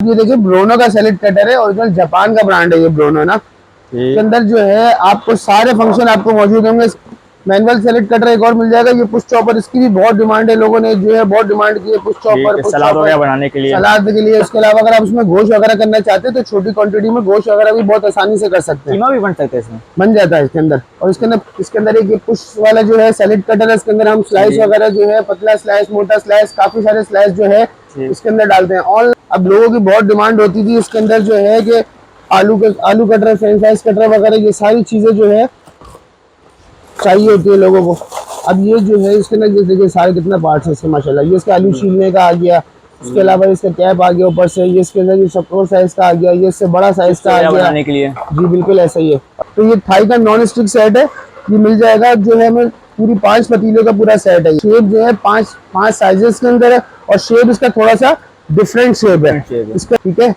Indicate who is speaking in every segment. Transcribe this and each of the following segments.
Speaker 1: ये देखिए ब्रोनो का सैलेड कटर है, ओरिजिनल जापान का ब्रांड है ये ब्रोनो ना। इसके अंदर जो है आपको सारे फंक्शन आपको मौजूद होंगे। मैनुअल सैलेड कटर एक और मिल जाएगा, ये पुश चॉपर, इसकी भी बहुत डिमांड है, लोगों ने जो है बहुत डिमांड की है पुश चॉपर,
Speaker 2: सलाद वगैरह बनाने के लिए,
Speaker 1: सलाद के लिए। उसके अलावा अगर आप उसमें गोश्त वगैरह करना चाहते हैं तो छोटी क्वांटिटी में गोश्त वगैरह भी बहुत आसानी से कर सकते हैं,
Speaker 2: कीमा भी बन सकते हैं इसमें,
Speaker 1: बन जाता है इसके अंदर। और इसके अंदर एक पुश वाला जो है सैलेड कटर है, इसके अंदर हम स्लाइस वगैरह जो है पतला स्लाइस, मोटा स्लाइस, काफी सारे स्लाइस जो है इसके अंदर डालते हैं। और अब लोगों की बहुत डिमांड होती थी इसके अंदर जो है कि आलू कटर, फ्रेंच फ्राइज कटर वगैरह, ये सारी चीजें जो है चाहिए होती है लोगों को। अब ये जो है इसके अंदर देखिए सारे कितना पार्ट्स है इसके माशाल्लाह। ये इसका आलू छीलने का आ गया, उसके अलावा इसका कैप आ गया ऊपर से, ये इसके अंदर ये सपोर साइज का आ गया, ये इससे बड़ा साइज का आ गया
Speaker 2: बनाने के लिए।
Speaker 1: जी बिल्कुल ऐसा ही है। तो ये थाई का नॉन स्टिक सेट है, ये मिल जाएगा जो है हमें पूरी 5 पतीलों का पूरा सेट है। शेप जो है पांच साइजेस के अंदर है, और शेप इसका थोड़ा सा डिफरेंट शेप है इसका, ठीक है।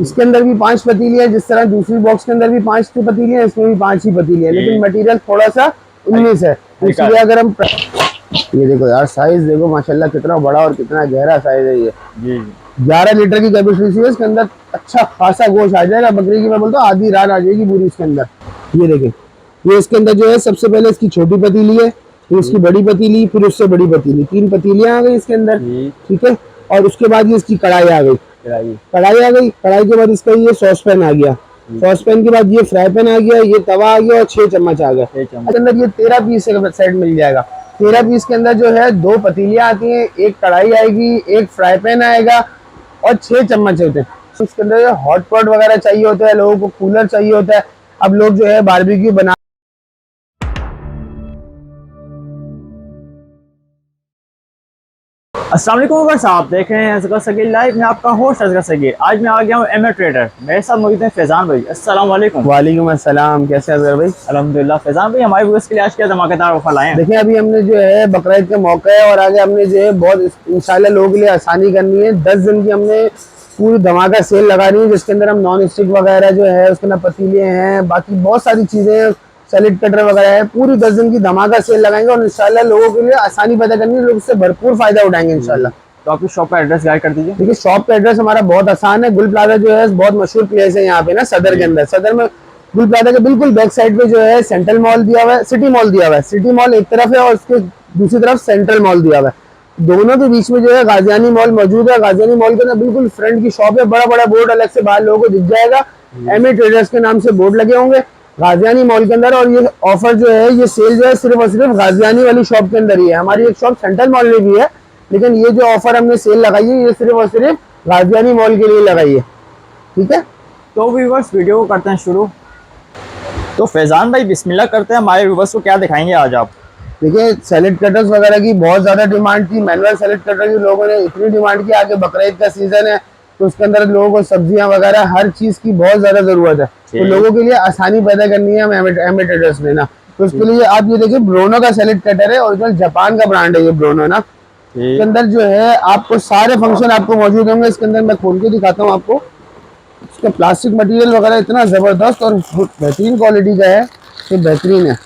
Speaker 1: इसके अंदर भी 5 पतीली है, जिस तरह दूसरी बॉक्स के अंदर भी 5 पतीली है, इसमें भी 5 ही पतीली है, लेकिन मटेरियल थोड़ा सा 19 है। इसलिए अगर हम ये देखो यार साइज देखो माशाल्लाह कितना बड़ा और कितना गहरा साइज है ये। 11 लीटर की कैपेसिटी है इसके अंदर, अच्छा खासा गोश्त आ जाएगा बकरी की, मैं बोलता हूँ आधी रात आ जाएगी पूरी इसके अंदर। ये देखें, ये इसके अंदर जो है सबसे पहले इसकी छोटी पतीली है, फिर इसकी बड़ी पतीली, फिर उससे बड़ी पतीली, 3 पतीलियां आ गई इसके अंदर, ठीक है। और उसके बाद ये इसकी कढ़ाई आ गई, कढ़ाई के बाद इसका ये सॉस पैन आ गया, सॉस पैन के बाद ये फ्राई पैन आ गया, ये तवा आ गया, और 6 चम्मच आ गया। इसके अंदर ये 13 पीस का सेट मिल जाएगा। 13 पीस के अंदर जो है 2 पतीलियां आती हैं, एक कढ़ाई आएगी, एक फ्राई पैन आएगा, और 6 चम्मच होते हैं। इसके अंदर हॉट पॉट वगैरह चाहिए होता है, लोगों को कूलर चाहिए होता है। अब लोग जो है बारबेक्यू बना
Speaker 2: अस्सलाम वालेकुम साहब, देख रहे हैं असगर सगीर लाइव में, आपका होस्ट असगर सगीर। आज मैं आ गया हूँ एमए ट्रेडर, मेरे साथ मौजूद हैं फैजान भाई। अस्सलाम वालेकुम।
Speaker 1: वालेकुम अस्सलाम, कैसे हैं असगर भाई?
Speaker 2: अल्हम्दुलिल्लाह। फैजान भाई हमारे व्यूअर्स के लिए आज क्या धमाकेदार ऑफर लाए हैं?
Speaker 1: देखिए अभी हमने जो है बकरा ईद का मौका है, और आगे हमने जो है बहुत इंशाल्लाह लोगों के लिए आसानी करनी है। 10 दिन की हमने पूरी धमाका सेल लगानी है, जिसके अंदर हम नॉन स्टिक वगैरह जो है उसके अंदर पतीले हैं, बाकी बहुत सारी चीजें, सैलेड कटर वगैरह है, पूरी 10 दिन की धमाका सेल लगाएंगे, और इंशाल्लाह लोगों के लिए आसानी पैदा करनी है, लोग उससे भरपूर फायदा उठाएंगे इंशाल्लाह।
Speaker 2: तो आपकी शॉप का एड्रेस गाइड कर दीजिए।
Speaker 1: देखिए शॉप का एड्रेस हमारा बहुत आसान है। गुल प्लाजा जो है बहुत मशहूर प्लेस है यहाँ पे ना, सदर के अंदर। सदर में गुल प्लाजा के बिल्कुल बैक साइड पे जो है सेंट्रल मॉल दिया हुआ है, सिटी मॉल दिया हुआ है। सिटी मॉल एक तरफ है और उसके दूसरी तरफ सेंट्रल मॉल दिया हुआ है। दोनों के बीच में जो है गाजियानी मॉल मौजूद है। गाजियानी मॉल के ना बिल्कुल फ्रंट की शॉप है, बड़ा बड़ा बोर्ड अलग से बाहर लोगों को दिख जाएगा, एमए ट्रेडर्स के नाम से बोर्ड लगे होंगे गाजियानी मॉल के अंदर। और ये ऑफर जो है, ये सेल जो है सिर्फ और सिर्फ गाजियानी वाली शॉप के अंदर ही है। हमारी एक शॉप सेंट्रल मॉल में भी है, लेकिन ये जो ऑफर हमने सेल लगाई है ये सिर्फ और सिर्फ गाजियानी मॉल के लिए लगाई है, ठीक है।
Speaker 2: तो व्यूअर्स वीडियो को करते हैं शुरू। तो फैजान भाई बिस्मिल्लाह करते हैं, हमारे व्यूअर्स को क्या दिखाएंगे आज आप?
Speaker 1: देखिए सैलेड कटर्स वगैरह की बहुत ज्यादा डिमांड थी, मैनुअल सैलेड कटर की लोगों ने इतनी डिमांड की, आगे बकरा ईद का सीजन है तो उसके अंदर लोगों को सब्जियां वगैरह हर चीज की बहुत ज्यादा जरूरत है, तो लोगों के लिए आसानी पैदा करनी है हमें एमए ट्रेडर्स में ना। तो उसके लिए आप ये देखिए ब्रोनो का सैलेड कटर है, ओरिजिनल जापान का ब्रांड है ये ब्रोनो ना। इसके अंदर जो है आपको सारे फंक्शन आपको मौजूद होंगे। इसके अंदर मैं खोल के दिखाता हूँ आपको। इसका प्लास्टिक मटेरियल वगैरह इतना जबरदस्त और बेहतरीन क्वालिटी का है, ये बेहतरीन है।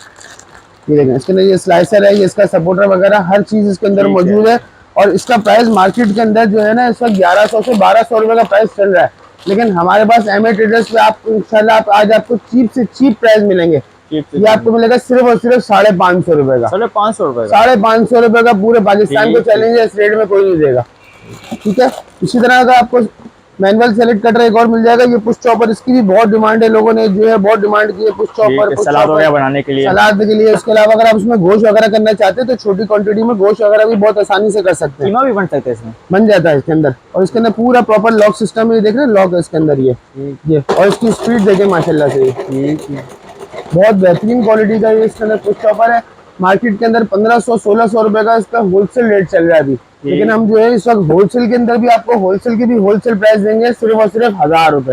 Speaker 1: ये देखें, इसके अंदर ये स्लाइसर है, ये इसका सपोर्टर वगैरह हर चीज इसके अंदर मौजूद है। और इसका प्राइस मार्केट के अंदर जो है ना इस वक्त 1100 से 1200 रुपए का प्राइस चल रहा है, लेकिन हमारे पास एमए ट्रेडर्स पे आपको इंशाल्लाह आज आपको चीप से चीप प्राइस मिलेंगे। ये आपको मिलेगा सिर्फ और सिर्फ 550 रुपए का।
Speaker 2: 550 रुपए?
Speaker 1: 550 रुपए का पूरे पाकिस्तान को चैलेंज है, इस रेट में कोई नहीं देगा, ठीक है। इसी तरह का आपको मैनुअल सैलेड कटर एक और मिल जाएगा, ये पुश चॉपर, इसकी भी बहुत डिमांड है, लोगों ने जो है बहुत डिमांड की है पुश चॉपर,
Speaker 2: सलाद वगैरह बनाने के लिए,
Speaker 1: सलाद के लिए। उसके अलावा अगर आप उसमें गोश्त वगैरह करना चाहते हैं तो छोटी क्वांटिटी में गोश्त वगैरह भी बहुत आसानी से कर सकते हैं,
Speaker 2: कीमा भी बन सकते हैं इसमें,
Speaker 1: बन जाता है इसके अंदर। और इसके अंदर पूरा प्रॉपर लॉक सिस्टम है, देख रहे हैं लॉक है इसके अंदर ये। और इसकी स्पीड देखें माशाल्लाह से, बहुत बेहतरीन क्वालिटी का ये इसके अंदर पुश चॉपर है। मार्केट के अंदर 1500-1600 रुपए का इसका होलसेल रेट चल रहा है अभी, लेकिन हम जो है इस वक्त होलसेल के अंदर भी आपको होलसेल की भी होलसेल प्राइस देंगे सिर्फ और सिर्फ 1000 रुपए।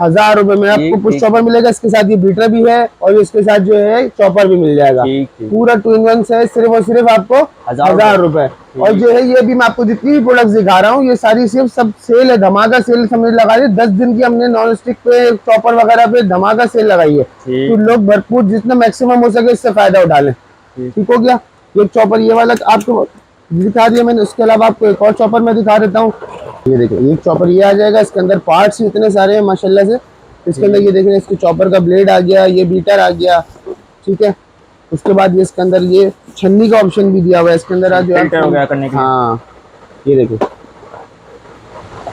Speaker 1: 1000 रुपए में आपको पुश चॉपर मिलेगा, इसके साथ ये बीटर भी है और इसके साथ जो है चॉपर भी मिल जाएगा। पूरा 2 in 1 है, सिर्फ और सिर्फ आपको 1000 रुपए। और जो है ये भी मैं आपको जितनी भी प्रोडक्ट दिखा रहा हूँ ये सारी सिर्फ सब सेल है, धमाका सेल समझ लगा रही है। 10 दिन की हमने नॉन स्टिक पे चॉपर वगैरह पे धमाका सेल लगाई है, तो लोग भरपूर जितना मैक्सिमम हो सके इससे फायदा उठा लें, ठीक हो गया। ये चॉपर ये वाला आपको दिखा दिया मैंने। उसके अलावा आपको एक और चॉपर मैं दिखा देता हूँ। ये देखिए एक चॉपर ये आ जाएगा, इसके अंदर पार्ट्स इतने सारे हैं माशाल्लाह से। इसके अंदर ये देखें, इसके चॉपर का ब्लेड आ गया, ये बीटर आ गया, ठीक है। उसके बाद ये इसके अंदर ये छन्नी का ऑप्शन भी दिया हुआ है इसके अंदर आज
Speaker 2: फिल्टर वगैरह करने के लिए।
Speaker 1: हाँ ये देखिए,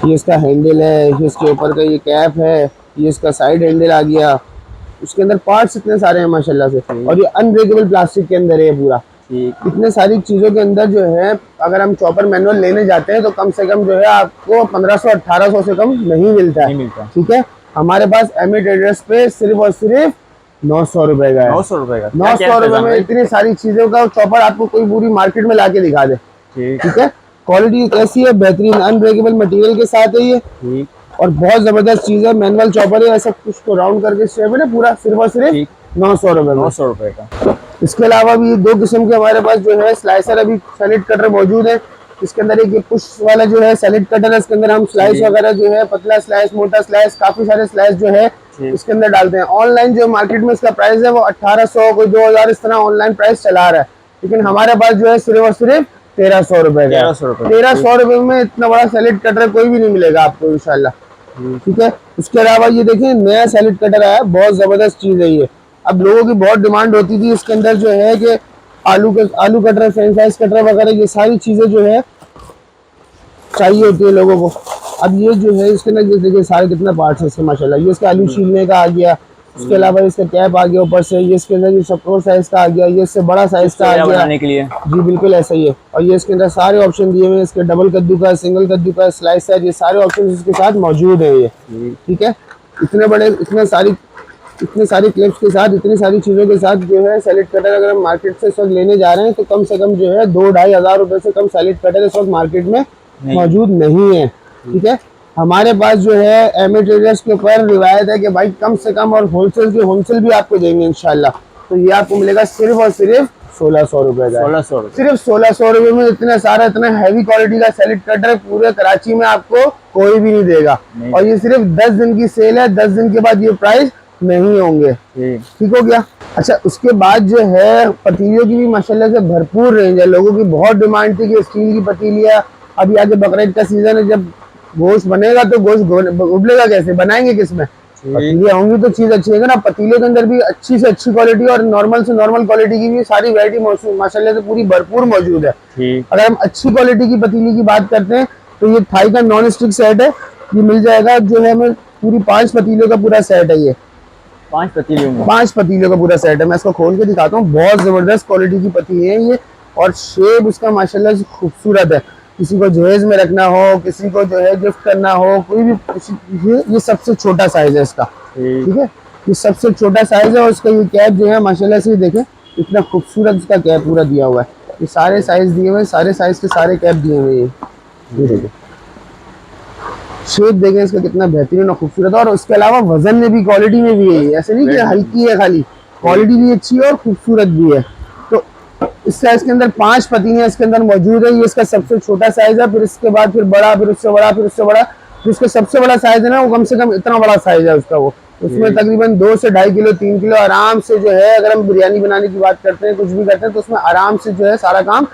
Speaker 1: ये इसका हैंडल है, ये इसके ऊपर का ये कैप है, ये इसका साइड हैंडल आ गया। उसके अंदर पार्ट्स इतने सारे हैं माशाल्लाह से, और ये अनब्रेकेबल प्लास्टिक के अंदर है ये पूरा। इतने सारी चीजों के अंदर जो है अगर हम चॉपर मैनुअल लेने जाते हैं तो कम से कम जो है आपको 1500-1800 से कम नहीं मिलता है, ठीक है। हमारे पास एमए ट्रेडर्स पे सिर्फ और सिर्फ 900 रुपए का है।
Speaker 2: 900 रुपए का,
Speaker 1: 900 रुपए में इतनी सारी चीजों का चॉपर आपको कोई पूरी मार्केट में लाके दिखा दे, ठीक है। क्वालिटी कैसी है, बेहतरीन अनब्रेकेबल मटेरियल के साथ है ये, और बहुत जबरदस्त चीज है। मैनुअल चॉपर है, ऐसा कुछ को राउंड करके शेप है ना पूरा, सिर्फ और सिर्फ 900 रुपए।
Speaker 2: 900 रुपए का।
Speaker 1: इसके अलावा भी दो किस्म के हमारे पास जो है स्लाइसर अभी सैलेड कटर मौजूद है। इसके अंदर एक पुश वाला जो है सैलेड कटर है, इसके अंदर हम स्लाइस वगैरह जो है पतला स्लाइस, मोटा स्लाइस, काफी सारे स्लाइस जो है इसके अंदर डालते हैं। ऑनलाइन जो मार्केट में इसका प्राइस है वो 1800 कोई 2000 इस तरह ऑनलाइन प्राइस चला रहा है, लेकिन हमारे पास जो है सिर्फ और सिर्फ 1300 रुपए का। 1300 रुपए में इतना बड़ा सैलेड कटर कोई भी नहीं मिलेगा आपको इंशाल्लाह, ठीक है। उसके अलावा ये देखिए नया सैलेड कटर आया, बहुत जबरदस्त चीज है ये। अब लोगों की बहुत डिमांड होती थी इसके अंदर जो है कि आलू कटर, फ्रेंच फ्राइज कटर वगैरह ये सारी चीजें जो है चाहिए होती है लोगों को। अब ये जो है इसके अंदर देखिए सारे कितना पार्ट्स है इसके माशाल्लाह। ये इसका आलू छीलने का आ गया, उसके अलावा इसका कैप आ गया ऊपर से, ये इसके अंदर ये सपोर्ट साइज का आ गया, ये इससे बड़ा साइज का आ गया
Speaker 2: के लिए।
Speaker 1: जी बिल्कुल ऐसा ही है। और ये इसके अंदर सारे ऑप्शन दिए हुए हैं, इसके डबल कद्दू का, सिंगल कद्दू का, स्लाइस साइज, ये सारे ऑप्शन इसके साथ मौजूद है ये, ठीक है। इतने बड़े इतने सारी क्लिप्स के साथ, इतनी सारी चीज़ों के साथ जो है सैलेड कटर अगर हम मार्केट से इस वक्त लेने जा रहे हैं तो कम से कम जो है 2-2.5 हज़ार रुपए से कम सैलेड कटर इस वक्त मार्केट में मौजूद नहीं है, ठीक है। हमारे पास जो है एमए ट्रेडर्स के ऊपर रिवायत है कि भाई कम से कम और होलसेल भी आपको देंगे इंशाल्लाह। तो ये आपको मिलेगा सिर्फ और सिर्फ 1600 रुपए का।
Speaker 2: 1600
Speaker 1: सिर्फ 1600 रुपए में इतना सारा इतना हैवी क्वालिटी का सैलेड कटर पूरे कराची में आपको कोई भी नहीं देगा। और ये सिर्फ 10 दिन की सेल है, 10 दिन के बाद ये प्राइस नहीं होंगे, ठीक हो गया। अच्छा उसके बाद जो है पतीलियों की भी माशाल्लाह से भरपूर रेंज है। लोगों की बहुत डिमांड थी कि स्टील की पतीलियाँ, अभी आगे बकरीद का सीजन है, जब गोश्त बनेगा तो गोश्त उबलेगा कैसे, बनाएंगे किसमें, पतीलियाँ होंगी तो चीज अच्छी है ना। पतीले के अंदर भी अच्छी से अच्छी क्वालिटी और नॉर्मल से नॉर्मल क्वालिटी की भी सारी वैरायटी माशाल्लाह से पूरी भरपूर मौजूद है। अगर हम अच्छी क्वालिटी की पतीली की बात करते हैं तो ये थाई का नॉन स्टिक सेट है, ये मिल जाएगा जो है हमें पूरी 5 पतीलों का पूरा सेट है। ये 5 पतीलों का पूरा सेट है। मैं इसको खोल के दिखाता हूँ, बहुत जबरदस्त क्वालिटी की पतीली है ये, और शेप उसका माशाल्लाह से खूबसूरत है। किसी को जहेज में रखना हो, किसी को जो है गिफ्ट करना हो, कोई भी, ये सबसे छोटा साइज है इसका, ठीक है। ये सबसे छोटा साइज है और इसका ये कैप जो है माशाल्लाह से देखें इतना खूबसूरत इसका कैप पूरा दिया हुआ है। ये सारे साइज दिए हुए हैं, सारे साइज के सारे कैप दिए हुए हैं। ये देखें शेप देखें इसका कितना बेहतरीन और खूबसूरत है। और उसके अलावा वजन में भी, क्वालिटी में भी है, ऐसे नहीं कि हल्की है खाली, क्वालिटी भी अच्छी है और खूबसूरत भी है। तो इस साइज के अंदर 5 पतीलियां इसके अंदर मौजूद है। ये इसका सबसे छोटा साइज है, फिर इसके बाद फिर बड़ा, फिर उससे बड़ा, फिर उससे बड़ा। जो इसका सबसे बड़ा साइज है ना वो कम से कम इतना बड़ा साइज है उसका, वो उसमें तकरीबन 2 से 2.5 किलो 3 किलो आराम से जो है, अगर हम बिरयानी बनाने की बात करते हैं, कुछ भी करते हैं तो उसमें आराम से जो है सारा काम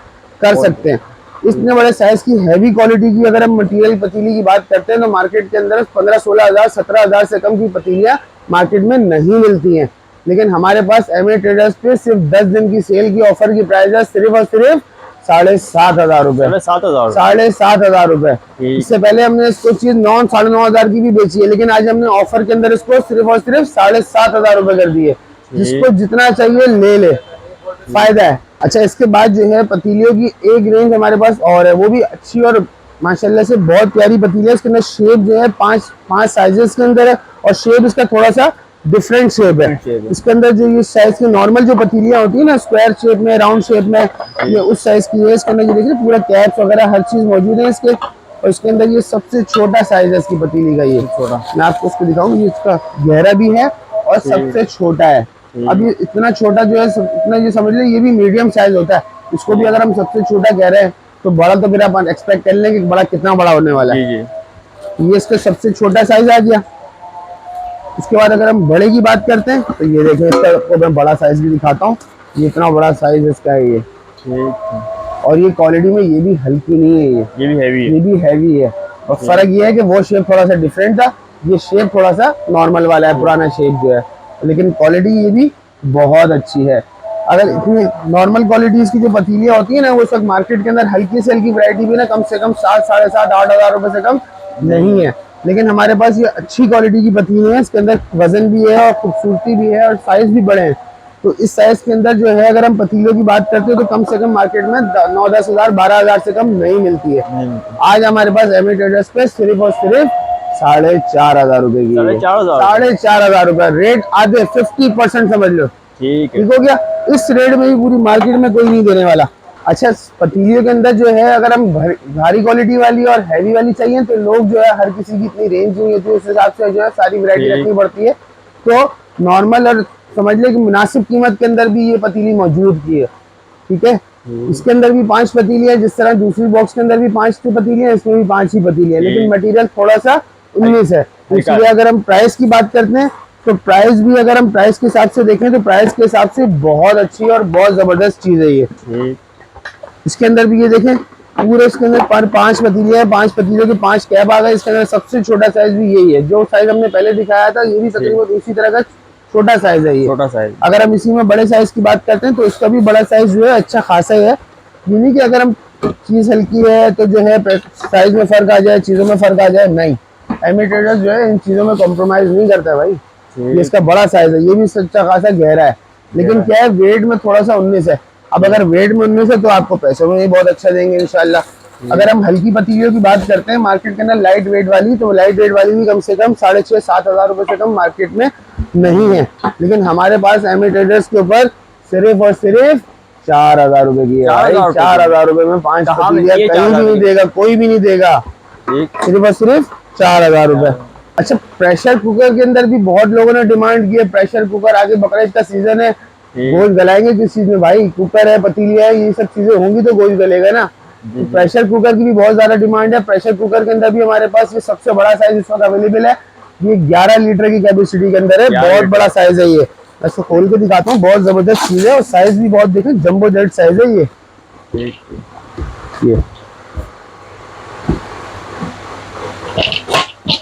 Speaker 1: कर सकते हैं। इतने बड़े साइज की हैवी क्वालिटी की अगर हम मटेरियल पतीली की बात करते हैं तो मार्केट के अंदर 15-16 हज़ार 17 हज़ार से कम की पतीलियां मार्केट में नहीं मिलती हैं। लेकिन हमारे पास एमए ट्रेडर्स पे सिर्फ 10 दिन की सेल की ऑफर की प्राइस है सिर्फ और सिर्फ 7,500 रुपए। 7,500 रुपए। इससे पहले हमने इसको चीज 9-9.5 हज़ार की भी बेची है, लेकिन आज हमने ऑफर के अंदर इसको सिर्फ और सिर्फ 7,500 रुपए कर दिए। जिसको जितना चाहिए ले ले, फायदा है। अच्छा इसके बाद जो है पतीलियों की एक रेंज हमारे पास और है, वो भी अच्छी और माशाल्लाह से बहुत प्यारी पतीली है। इसके अंदर शेप जो है 5 साइजेस के अंदर है, और शेप इसका थोड़ा सा डिफरेंट शेप है। इसके अंदर जो ये साइज की नॉर्मल जो पतीलियां होती है ना, स्क्वायर शेप में, राउंड शेप में, ये उस साइज की है। इसके अंदर ये देखिए पूरा कैप्स वगैरह हर चीज मौजूद है इसके। और इसके अंदर ये सबसे छोटा साइज है इसकी पतीली का, ये छोटा मैं आपको इसको दिखाऊंगी। ये इसका गहरा भी है और सबसे छोटा है। अब ये इतना छोटा जो है, इतना ये समझ ले ये भी मीडियम साइज होता है। इसको भी अगर हम सबसे छोटा कह रहे हैं तो बड़ा तो फिर आप एक्सपेक्ट कर लें कि बड़ा कितना बड़ा होने वाला है। ये इसका सबसे छोटा साइज आ गया। उसके बाद अगर हम बड़े की बात करते हैं तो ये देखें, इसका आपको मैं बड़ा साइज भी दिखाता हूँ। ये इतना बड़ा साइज इसका है ये, और ये क्वालिटी में ये भी हल्की नहीं है,
Speaker 2: ये भी हैवी
Speaker 1: ये
Speaker 2: है।
Speaker 1: भी हैवी है। और फर्क ये है कि वो शेप थोड़ा सा डिफरेंट था, ये शेप थोड़ा सा नॉर्मल वाला है, पुराना शेप जो है, लेकिन क्वालिटी ये भी बहुत अच्छी है। अगर इतनी नॉर्मल क्वालिटीज की जो पतीलियाँ होती है ना, वो सब मार्केट के अंदर हल्की से हल्की वैरायटी भी ना कम से कम 7, 7.5, 8 हज़ार रुपए से कम नहीं है। लेकिन हमारे पास ये अच्छी क्वालिटी की पतीली है, इसके अंदर वजन भी है और खूबसूरती भी है और साइज भी बड़े हैं। तो इस साइज के अंदर जो है, अगर हम पतीलों की बात करते हैं तो कम से कम मार्केट में 9-10 हज़ार 12 हज़ार से कम नहीं मिलती है। आज हमारे पास एमी ट्रेडर्स पे सिर्फ और सिर्फ 4,500 रुपए की
Speaker 2: 4,500
Speaker 1: 4,500 रुपए रेट, आधे 50% समझ लो।
Speaker 2: ठीक है।
Speaker 1: ठीक हो गया। इस रेट में भी पूरी मार्केट में कोई नहीं देने वाला। अच्छा, पतीलियों के अंदर जो है, अगर हम भारी क्वालिटी वाली और हैवी वाली चाहिए तो लोग जो है, हर किसी की इतनी रेंज नहीं होती है, उस हिसाब से जो है सारी वैरायटी रखनी पड़ती है। तो नॉर्मल और समझ ले कि मुनासिब कीमत के अंदर भी ये पतीली मौजूद की है। ठीक है। इसके अंदर भी 5 पतीली है, जिस तरह दूसरी बॉक्स के अंदर भी 5 पतीली है, इसमें भी 5 ही पतीली है, लेकिन मटेरियल थोड़ा सा 19 है। इसलिए अगर हम प्राइस की बात करते हैं तो प्राइस भी, अगर हम प्राइस के हिसाब से देखें तो प्राइस के हिसाब से बहुत अच्छी और बहुत जबरदस्त चीज है ये। इसके अंदर भी ये देखें, पूरे इसके अंदर 5 पतीलियां हैं, 5 पतीलों के 5 कैप आ गए। इसके अंदर सबसे छोटा साइज भी यही है, जो साइज हमने पहले दिखाया था ये भी तकरीबन उसी तरह का छोटा साइज है ये।
Speaker 2: छोटा साइज।
Speaker 1: अगर हम इसी में बड़े साइज की बात करते हैं तो इसका भी बड़ा साइज जो है अच्छा खासा है। ये नहीं कि अगर हम चीज हल्की है तो जो है साइज में फर्क आ जाए, चीजों में फर्क आ जाए, नहीं। एमी ट्रेडर्स जो है इन चीजों में कॉम्प्रोमाइज नहीं करता है भाई। ये इसका बड़ा साइज है, ये भी अच्छा खासा गहरा है, लेकिन क्या है वेट में थोड़ा सा 19 है। अब अगर वेट में 19 है तो आपको पैसों में भी बहुत अच्छा देंगे इंशाल्लाह। अगर हम हल्की पतीलियों की बात करते हैं मार्केट के अंदर लाइट वेट वाली, तो लाइट वेट वाली भी कम से कम 6,500-7 हज़ार रुपए से कम मार्केट में नहीं है। लेकिन हमारे पास एमी ट्रेडर्स के ऊपर सिर्फ और सिर्फ 4,000 रुपए की है। 4,000 रुपए में 5 पतीलियां कहीं भी नहीं देगा, कोई भी नहीं देगा, सिर्फ और सिर्फ 4,000 रुपए। अच्छा, प्रेशर कुकर के अंदर भी बहुत लोगों ने डिमांड की है। प्रेशर कुकर, आगे बकरीद का सीजन है, गोश्त गलाएंगे किस चीज में भाई? कुकर है, पतीलियां है, ये सब चीजें होंगी तो गोश्त गलेगा ना। तो प्रेशर कुकर की भी बहुत ज्यादा डिमांड है। प्रेशर कुकर के अंदर भी हमारे पास ये सबसे बड़ा साइज इस वक्त अवेलेबल है। ये 11 लीटर की कैपेसिटी के अंदर है, बहुत बड़ा साइज है ये। मैं इसको खोल के दिखाता हूँ, बहुत जबरदस्त चीज है और साइज भी बहुत, देखें जंबो जेट साइज है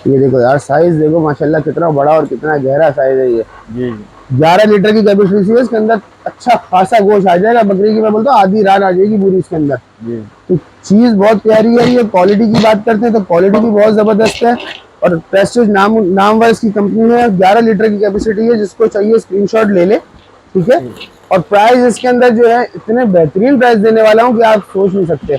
Speaker 1: ये देखो यार, साइज देखो माशाल्लाह कितना बड़ा और कितना गहरा साइज है ये। 11 लीटर की कैपेसिटी है, इसके अंदर अच्छा खासा गोश्त आ जाएगा। बकरी की मैं बोलता हूँ आधी रात आ जाएगी पूरी इसके अंदर। तो चीज बहुत प्यारी है ये। क्वालिटी की बात करते हैं तो क्वालिटी भी बहुत जबरदस्त है और प्रेस्टीज नामवर इसकी कंपनी है। 11 लीटर की कैपेसिटी है, जिसको चाहिए स्क्रीनशॉट ले ले। ठीक है। और प्राइस इसके अंदर जो है इतने बेहतरीन प्राइस देने वाला हूँ कि आप सोच नहीं सकते।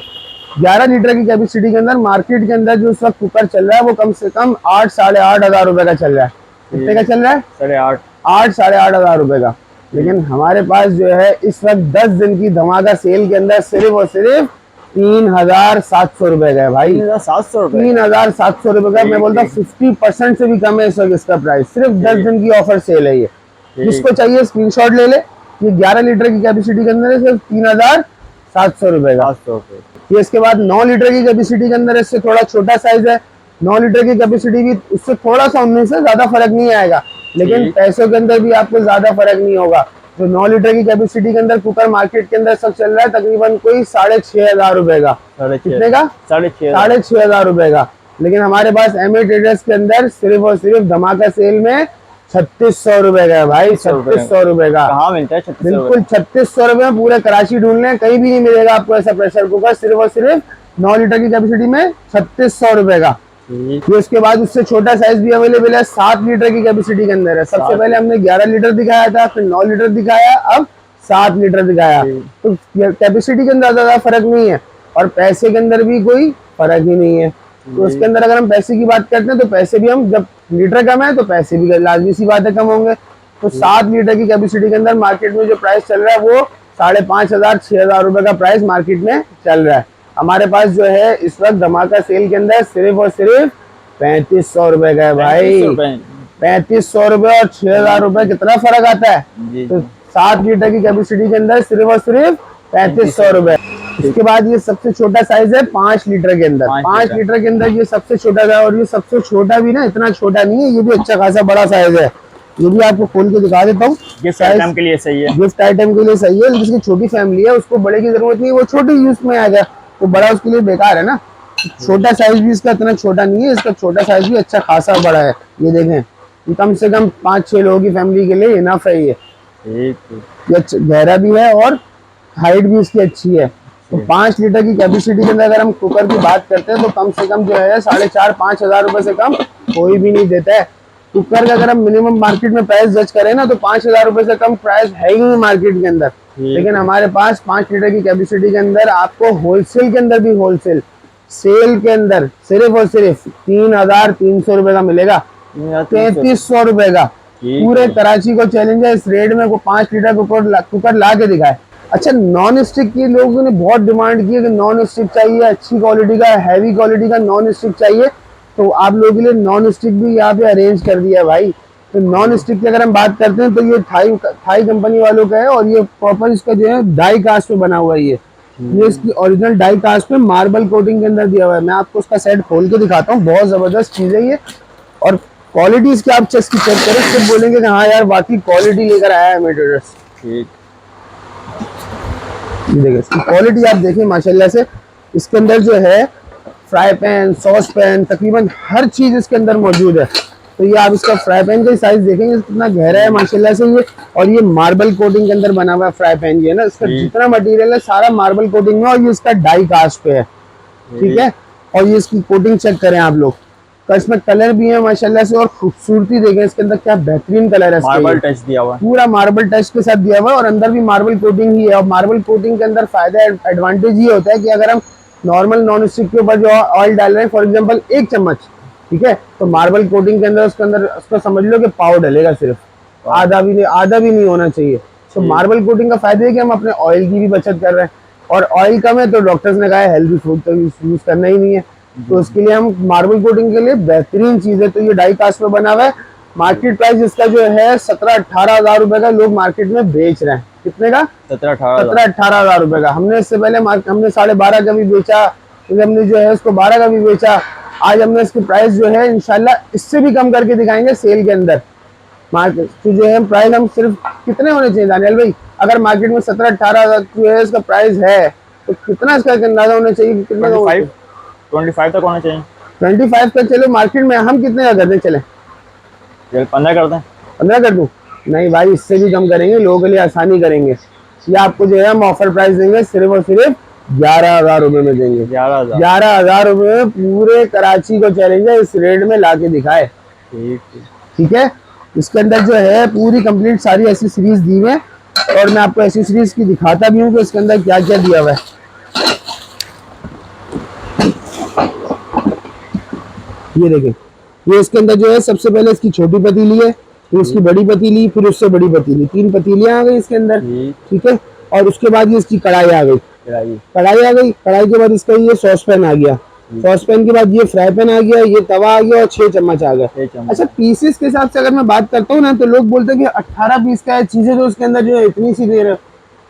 Speaker 1: 11 लीटर की कैपेसिटी के अंदर मार्केट के अंदर जो इस वक्त कुकर चल रहा है वो कम से कम 8, 8.5 हज़ार रुपए का चल रहा है। कितने का चल रहा है? 8, 8.5 हज़ार रुपए का। लेकिन हमारे पास जो है इस वक्त 10 दिन की धमाका सेल के अंदर सिर्फ और सिर्फ 3,700 रुपए का है भाई। 3,700 रुपए का। मैं बोलता हूँ 50% से भी कम है इस वक्त इसका प्राइस। सिर्फ 10 दिन की ऑफर सेल है ये। जिसको चाहिए स्क्रीनशॉट ले ले। ये 11 लीटर की कैपेसिटी के अंदर है, सिर्फ 3,700 रुपए का। ये इसके बाद 9 लीटर की कैपेसिटी के अंदर इससे थोड़ा छोटा साइज है। 9 लीटर की कैपेसिटी भी उससे थोड़ा सा 19 से ज्यादा फर्क नहीं आएगा, लेकिन पैसों के अंदर भी आपको ज्यादा फर्क नहीं होगा। जो 9 लीटर की कैपेसिटी के अंदर कुकर मार्केट के अंदर सब चल रहा है तकरीबन कोई 6,500 रुपए का। कितने का? 6,500 रुपए का। लेकिन हमारे पास एमी ट्रेडर्स के अंदर सिर्फ और सिर्फ धमाका सेल में 3,600 रुपए का है भाई। 3,600 रुपए का।
Speaker 2: कहाँ मिलता है?
Speaker 1: बिल्कुल 3,600 रुपए में पूरे कराची ढूंढ लें, कहीं भी नहीं मिलेगा आपको ऐसा प्रेशर कुकर। सिर्फ और सिर्फ 9 लीटर की कैपेसिटी में 3,600 रुपए का। ये उसके बाद उससे छोटा साइज भी अवेलेबल है, 7 लीटर की कैपेसिटी के अंदर है। सबसे पहले हमने 11 लीटर दिखाया था, फिर 9 लीटर दिखाया, अब 7 लीटर दिखाया। तो कैपेसिटी के अंदर ज्यादा फर्क नहीं है और पैसे के अंदर भी कोई फर्क ही नहीं है। तो उसके अंदर अगर हम पैसे की बात करते हैं तो पैसे भी हम, जब लीटर कम है तो पैसे भी लाजमी सी बात है कम होंगे। तो 7 लीटर की कैपेसिटी के अंदर मार्केट में जो प्राइस चल रहा है वो 5,500, 6,000 रुपए का प्राइस मार्केट में चल रहा है। हमारे पास जो है इस वक्त धमाका सेल के अंदर सिर्फ और सिर्फ 3,500 रुपए का है भाई। 3,500 रुपए और 6,000 रुपए कितना फर्क आता है? तो 7 लीटर की कैपेसिटी के अंदर सिर्फ और सिर्फ 3,500 रुपए। इसके बाद ये सबसे छोटा साइज है 5 लीटर के अंदर। 5 लीटर के अंदर ये सबसे छोटा था और ये सबसे छोटा भी ना इतना छोटा नहीं है, ये भी अच्छा खासा बड़ा साइज है। ये भी आपको खोल के दिखा देता हूँ।
Speaker 2: गिफ्ट आइटम के लिए सही है।
Speaker 1: गिफ्ट आइटम के लिए सही है, लेकिन जिसकी छोटी फैमिली है उसको बड़े की जरूरत नहीं है, वो छोटे यूज में आ गया, वो बड़ा उसके लिए बेकार है ना। छोटा साइज भी इसका इतना छोटा नहीं है, इसका छोटा साइज भी अच्छा खासा बड़ा है। ये देखें, ये कम से कम 5-6 लोगों की फैमिली के लिए इनफ है। ये गहरा भी है और हाइट भी इसकी अच्छी है। तो 5 लीटर की कैपेसिटी के अंदर अगर हम कुकर की बात करते हैं तो कम से कम जो है 4,500-5 हजार रुपए से कम कोई भी नहीं देता है। कुकर का अगर हम मिनिमम मार्केट में प्राइस जज करें ना तो 5,000 रुपए से कम प्राइस है ही नहीं मार्केट के अंदर। लेकिन हमारे पास 5 लीटर की कैपेसिटी के अंदर आपको होलसेल के अंदर भी होलसेल सेल के अंदर सिर्फ और सिर्फ 3,300 रुपए का मिलेगा, 3,300 रुपए का। पूरे कराची को चैलेंज है इस रेट में को 5 लीटर कुकर ला के दिखाए। अच्छा, नॉन स्टिक की लोगों ने बहुत डिमांड की है कि नॉन स्टिक चाहिए, अच्छी क्वालिटी का, हैवी क्वालिटी का नॉन स्टिक चाहिए, तो आप लोगों के लिए नॉन स्टिक भी यहाँ पे अरेंज कर दिया है भाई। तो नॉन स्टिक की अगर हम बात करते हैं तो ये थाई कंपनी वालों का है और ये प्रॉपर इसका जो है डाई कास्ट पे बना हुआ है। ये इसकी ओरिजिनल डाई कास्ट पे मार्बल कोटिंग के अंदर दिया हुआ है। मैं आपको उसका सेट खोल के दिखाता हूँ, बहुत जबरदस्त चीज है ये। और क्वालिटी इसकी आप चेक करें, सिर्फ बोलेंगे कि हाँ यार वाकई क्वालिटी लेकर आया है मेटेरियल्स।
Speaker 2: ठीक,
Speaker 1: ये देखिए इसकी क्वालिटी आप देखिए माशाल्लाह से। इसके अंदर जो है फ्राई पैन, सॉस पैन, तकरीबन हर चीज इसके अंदर मौजूद है। तो ये आप इसका फ्राई पैन का साइज देखेंगे कितना गहरा है माशाल्लाह से ये, और ये मार्बल कोटिंग के अंदर बना हुआ है फ्राई पैन। ये ना इसका जितना मटेरियल है सारा मार्बल कोटिंग में, और ये इसका डाई कास्ट पे है, ठीक है। और ये इसकी कोटिंग चेक करें आप लोग, तो इसमें कलर भी है माशाल्लाह से, और खूबसूरती देखें इसके अंदर क्या बेहतरीन कलर है।
Speaker 2: मार्बल टच दिया हुआ है,
Speaker 1: पूरा मार्बल टच के साथ दिया हुआ है, और अंदर भी मार्बल कोटिंग ही है। और मार्बल कोटिंग के अंदर फायदा एडवांटेज ये होता है कि अगर हम नॉर्मल नॉन स्टिक के ऊपर जो ऑयल डाल रहे हैं, फॉर एग्जांपल 1 चम्मच, ठीक है, तो मार्बल कोटिंग के अंदर उसको समझ लो कि पाव डलेगा सिर्फ, आधा भी नहीं होना चाहिए। तो मार्बल कोटिंग का फायदा है कि हम अपने ऑयल की भी बचत कर रहे हैं, और ऑयल कम है तो डॉक्टर्स ने कहा है हेल्दी फूड तो यूज करना ही नहीं है, तो उसके लिए हम मार्बल कोटिंग के लिए बेहतरीन चीज है। तो ये डाई कास्ट में बना हुआ है। मार्केट प्राइस इसका जो है 17-18 हजार रुपए का लोग मार्केट में बेच रहे हैं। कितने का? 17-18 हजार रुपए का। हमने इससे पहले हमने 12.5 का भी बेचा, फिर हमने जो है उसको 12 का भी बेचा। आज हमने इसकी प्राइस जो है इंशाल्लाह इससे भी कम करके दिखाएंगे सेल के अंदर। मार्केट तो जो है प्राइस हम सिर्फ कितने होने चाहिए दानियल भाई? अगर मार्केट में 17-18 हजार जो है इसका प्राइस है तो कितना इसका अंदाजा होना चाहिए? कितना
Speaker 2: 25 तक होना चाहिए।
Speaker 1: 25 तक चलो मार्केट में, हम कितने का करते चले?
Speaker 2: 15 कर दें?
Speaker 1: 15 कर दूं? नहीं भाई, इससे भी कम करेंगे, लोगों के लिए आसानी करेंगे। ये आपको जो है हम ऑफर प्राइस देंगे सिर्फ और सिर्फ 11,000 रुपए में देंगे। 11,000 रुपए में पूरे कराची को चैलेंज है इस रेट में ला के दिखाए। ठीक है। इसके अंदर जो है पूरी कंप्लीट सारी एसेसरीज दी हुई है, और मैं आपको एसेसरीज की दिखाता भी हूँ कि इसके अंदर क्या क्या दिया हुआ है। ये देखें, ये इसके अंदर जो है सबसे पहले इसकी छोटी पतीली है, फिर उसकी बड़ी पतीली, फिर उससे बड़ी पतीली, 3 पतीलियां आ गई इसके अंदर, ठीक है। और उसके बाद ये इसकी कढ़ाई आ गई, कढ़ाई के बाद इसका ये सॉस पैन आ गया, सॉस पैन के बाद ये फ्राई पैन आ गया, ये तवा आ गया, और 6 चम्मच आ गया। अच्छा, पीसेस के हिसाब से अगर मैं बात करता हूँ ना तो लोग बोलते हैं कि 18 पीस का है, चीजें जो उसके अंदर जो है इतनी सी दे रहे हो,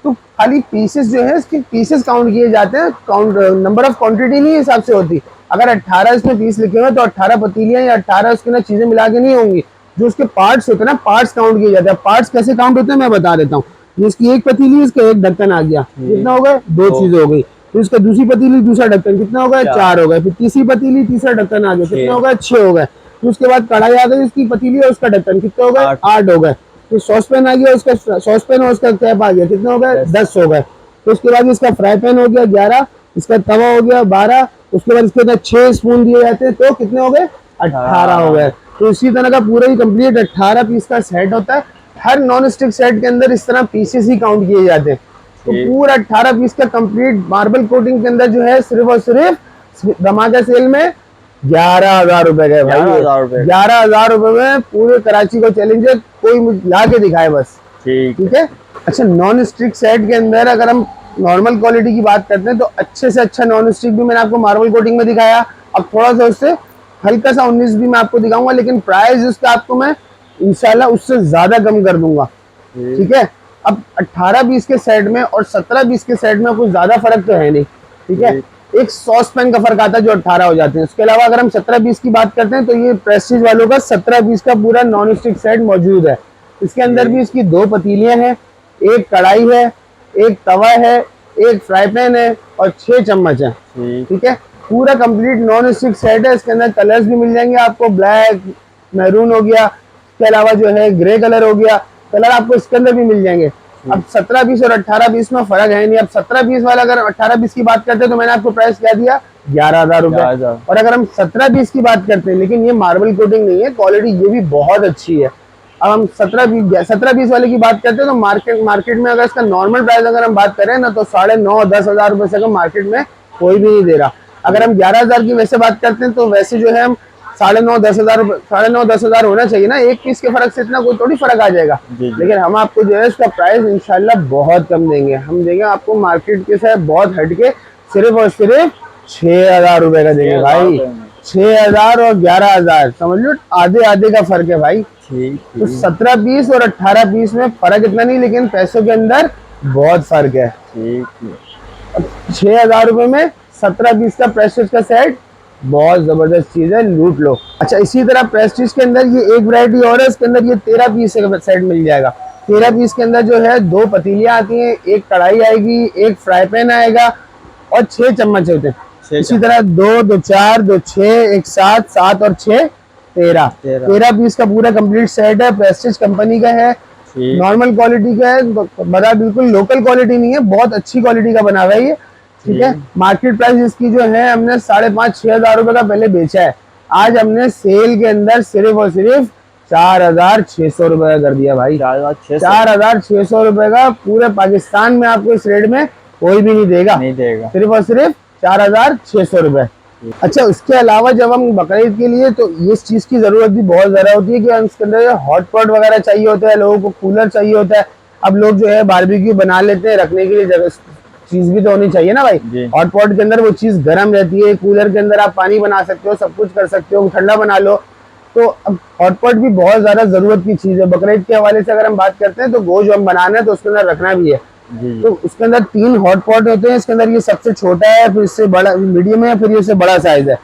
Speaker 1: तो खाली पीसेस जो है इसके पीसेस काउंट किए जाते हैं, काउंट नंबर ऑफ क्वांटिटी नहीं हिसाब से होती। अगर 18 इसमें पीस लिखे हुए तो 18 पतीलियां या 18 उसके ना चीजें मिला के नहीं होंगी, जो उसके पार्ट्स होते हैं ना, पार्ट्स काउंट किए जाते हैं। पार्ट्स कैसे काउंट होते हैं मैं बता देता हूँ। इसकी एक पतीली, इसका एक ढक्कन आ गया, कितना हो गया? 2 चीजें हो गई। फिर उसका दूसरी पतीली, दूसरा ढक्कन, कितना हो गया? 4 हो गए। फिर तीसरी पतीली, तीसरा ढक्कन आ गया, कितना हो गया? 6 हो गए। फिर उसके बाद कढ़ाई आ गई, उसकी पतीली और उसका ढक्कन, कितना हो गए? 8 हो गए। फिर सॉस पैन आ गया, उसका सॉस पैन और उसका कैप आ गया, कितना हो गए? 10 हो गए। तो उसके बाद इसका फ्राई पैन हो गया 11, इसका तवा हो गया 12, उसके बाद इसके अंदर 6 स्पून दिए जाते हैं, तो कितने हो गए? 18 हो गए। तो इसी तरह का पूरा ही कंप्लीट 18 पीस का सेट होता है। हर नॉन स्टिक सेट के अंदर इस तरह पीसेस ही काउंट किए जाते हैं। तो पूरा 18 पीस का कंप्लीट मार्बल कोटिंग के अंदर जो है सिर्फ और सिर्फ धमाका सेल में 11,000 रुपए गए भाई। 11,000 रुपए में पूरे कराची को चैलेंज है, कोई ला के दिखाए बस। ठीक है। अच्छा, नॉन स्टिक सेट के अंदर अगर हम नॉर्मल क्वालिटी की बात करते हैं तो अच्छे से अच्छा नॉन स्टिक भी मैंने आपको मार्बल कोटिंग में दिखाया। अब थोड़ा सा उससे हल्का सा 19 भी मैं आपको दिखाऊंगा, लेकिन प्राइस उसका आपको मैं इंशाल्लाह उससे ज्यादा कम कर दूंगा। ठीक है। अब 18 पीस के सेट में और 17 पीस के सेट में कुछ ज्यादा फर्क तो है नहीं, ठीक है। एक सॉस पेन का फर्क आता है जो 18 हो जाते हैं। उसके अलावा अगर हम 17-20 की बात करते हैं तो ये प्रेस्टीज वालों का 17-20 का पूरा नॉन स्टिक सेट मौजूद है। इसके अंदर भी इसकी 2 पतीलियां हैं, एक कढ़ाई है, एक तवा है, एक फ्राई पैन है और 6 चम्मच है। ठीक है, पूरा कंप्लीट नॉन स्टिक सेट है। इसके अंदर कलर्स भी मिल जाएंगे आपको, ब्लैक, मैरून हो गया, इसके अलावा जो है ग्रे कलर हो गया, कलर आपको इसके अंदर भी मिल जाएंगे। अब 17-20 और 18-20 में फर्क है नहीं। अब 17-20 वाला अगर 18-20 की बात करते हैं तो मैंने आपको प्राइस क्या दिया, 11,000 रुपए। और अगर हम 17-20 की बात करते हैं, लेकिन ये मार्बल कोटिंग नहीं है, क्वालिटी ये भी बहुत अच्छी है। अब हम 17-20 वाले की बात करते हैं तो मार्केट में अगर इसका नॉर्मल प्राइस अगर हम बात करें ना तो 9,500-10,000 रुपए से कम मार्केट में कोई भी नहीं दे रहा। अगर हम 11,000 की वैसे बात करते हैं तो वैसे जो है हम 9,500-10,000 होना चाहिए ना। एक पीस के फर्क से इतना कोई थोड़ी फर्क आ जाएगा। लेकिन हम आपको जो है इसका प्राइस इंशाल्लाह बहुत कम देंगे। हम देंगे आपको मार्केट के से बहुत हटके सिर्फ और सिर्फ 6,000 रुपए का देंगे भाई। 6,000 और 11,000 समझ लो आधे आधे का फर्क है भाई। तो 17-20 और 18-20 में फर्क इतना नहीं, लेकिन पैसों के अंदर बहुत फर्क है। 6,000 रुपए में 17-20 का प्रेस्टीज का सेट बहुत जबरदस्त चीज है, लूट लो। अच्छा, इसी तरह प्रेस्टीज के अंदर ये एक वैरायटी और है, इसके अंदर ये 13 पीस का सेट मिल जाएगा। 13 पीस के अंदर जो है 2 पतीलियां आती हैं, एक कढ़ाई आएगी, एक फ्राई पैन आएगा और 6 चम्मच होते हैं। इसी तरह 2, 2, 4, 2, 6, 1, 7, 7 और 6, 13 पीस का पूरा कंप्लीट सेट है। प्रेस्टीज कंपनी का है, नॉर्मल क्वालिटी का है, बड़ा बिल्कुल लोकल क्वालिटी नहीं है, बहुत अच्छी क्वालिटी का बना हुआ है ये। ठीक है, मार्केट प्राइस इसकी जो है हमने 5,500-6,000 रुपए का पहले बेचा है। आज हमने सेल के अंदर सिर्फ और सिर्फ 4,600 रुपए का कर दिया भाई। 4,600 रुपए का पूरे पाकिस्तान में आपको इस रेट में कोई भी नहीं देगा। सिर्फ और सिर्फ 4,600 रुपए। अच्छा, उसके अलावा जब हम बकरीद के लिए तो इस चीज की जरूरत भी बहुत ज्यादा होती है कि इसके अंदर हॉट पॉट वगैरह चाहिए होता है, लोगों को कूलर चाहिए होता है। अब लोग जो है बारबेक्यू बना लेते हैं, रखने के लिए जगह चीज भी तो होनी चाहिए ना भाई। हॉट पॉट के अंदर वो चीज गर्म रहती है, कूलर के अंदर आप पानी बना सकते हो, सब कुछ कर सकते हो, ठंडा बना लो। तो अब हॉट पॉट भी बहुत ज्यादा जरूरत की चीज है। बकरीद के हवाले से अगर हम बात करते हैं तो गोश्त हम बनाना है तो उसके अंदर रखना भी है। तो उसके अंदर 3 हॉट पॉट होते हैं। इसके अंदर ये सबसे छोटा है, फिर इससे बड़ा मीडियम है, फिर इससे बड़ा साइज है।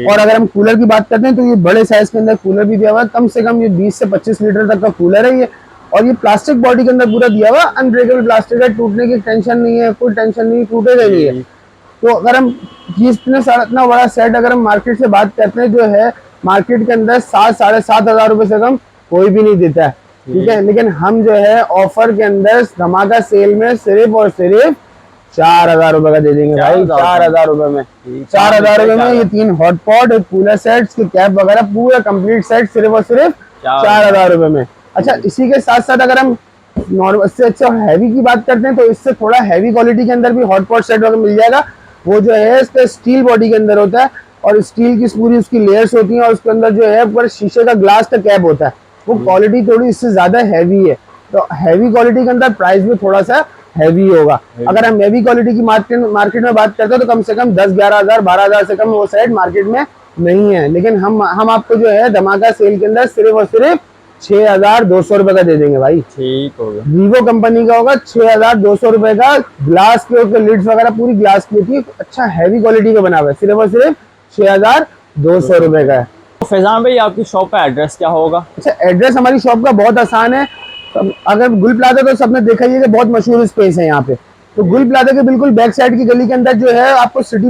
Speaker 1: और अगर हम कूलर की बात करते हैं तो ये बड़े साइज के अंदर कूलर भी दिया हुआ है। कम से कम ये 20 से 25 लीटर तक का कूलर है ये। और ये प्लास्टिक बॉडी के अंदर पूरा दिया हुआ, अनब्रेकेबल प्लास्टिक है, टूटने की टेंशन नहीं है, कोई टेंशन नहीं, टूटेगा नहीं है। तो अगर हम इतना बड़ा सेट अगर हम मार्केट से बात करते हैं जो है मार्केट के अंदर 7,000-7,500 रुपए से कम कोई भी नहीं देता है। ठीक है, लेकिन हम जो है ऑफर के अंदर धमाका सेल में सिर्फ और सिर्फ 4,000 रुपए का दे देंगे भाई। 4,000 रुपए में 4,000 रुपए में ये 3 हॉट पॉट, एक कूलर सेट, कैप वगैरह पूरा कंप्लीट सेट सिर्फ और सिर्फ 4,000 रुपए में। अच्छा, इसी के साथ साथ अगर हम नॉर्मल से अच्छा हैवी की बात करते हैं तो इससे थोड़ा हैवी क्वालिटी के अंदर भी हॉट पॉट सेट वगैरह मिल जाएगा। वो जो है इसका स्टील बॉडी के अंदर होता है और स्टील की पूरी उसकी लेयर्स होती हैं और उसके अंदर जो है ऊपर शीशे का ग्लास का कैप होता है। वो क्वालिटी थोड़ी इससे ज्यादा हैवी है। तो हैवी क्वालिटी के अंदर प्राइस भी थोड़ा सा हैवी होगा। अगर हम हैवी क्वालिटी की मार्केट में बात करते हैं तो कम से कम 10-11,000 12,000 से कम वो सेट मार्केट में नहीं है। लेकिन हम आपको जो है धमाका सेल के अंदर सिर्फ और सिर्फ 6,200 रुपए का दे देंगे भाई। ठीक होगा, वीवो कंपनी का होगा 6,200 रुपए का। ग्लास के ऊपर लिड्स वगैरह पूरी ग्लास की होती है, अच्छा हैवी क्वालिटी का बना हुआ है, सिर्फ और सिर्फ 6,200 रुपए का है।
Speaker 2: तो फैजान भाई आपकी शॉप का एड्रेस क्या होगा?
Speaker 1: अच्छा, एड्रेस हमारी शॉप का बहुत आसान है। अगर गुल प्लाजा तो सबने देखा ही है कि बहुत मशहूर स्पेस है यहाँ पे। तो गुल प्लाजा के बिल्कुल बैक साइड की गली के अंदर जो है आपको सिटी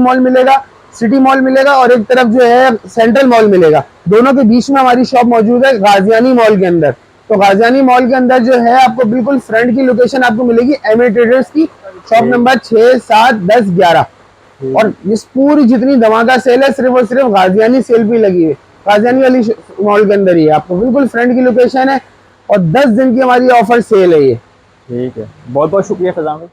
Speaker 1: मॉल मिलेगा और एक तरफ जो है सेंट्रल मॉल मिलेगा। दोनों के बीच में हमारी शॉप मौजूद है गाजियानी मॉल के अंदर। तो गाजियानी मॉल के अंदर जो है आपको बिल्कुल फ्रंट की लोकेशन आपको मिलेगी एमए ट्रेडर्स की, शॉप नंबर 6, 7, 10, 11। और इस पूरी जितनी धमाका सेल है सिर्फ और सिर्फ गाजियानी सेल भी लगी है, गाजियानी वाली मॉल के अंदर ही है। आपको बिल्कुल फ्रंट की लोकेशन है और 10 दिन की हमारी ऑफर सेल है ये।
Speaker 2: ठीक है, बहुत बहुत शुक्रिया फैजान भाई।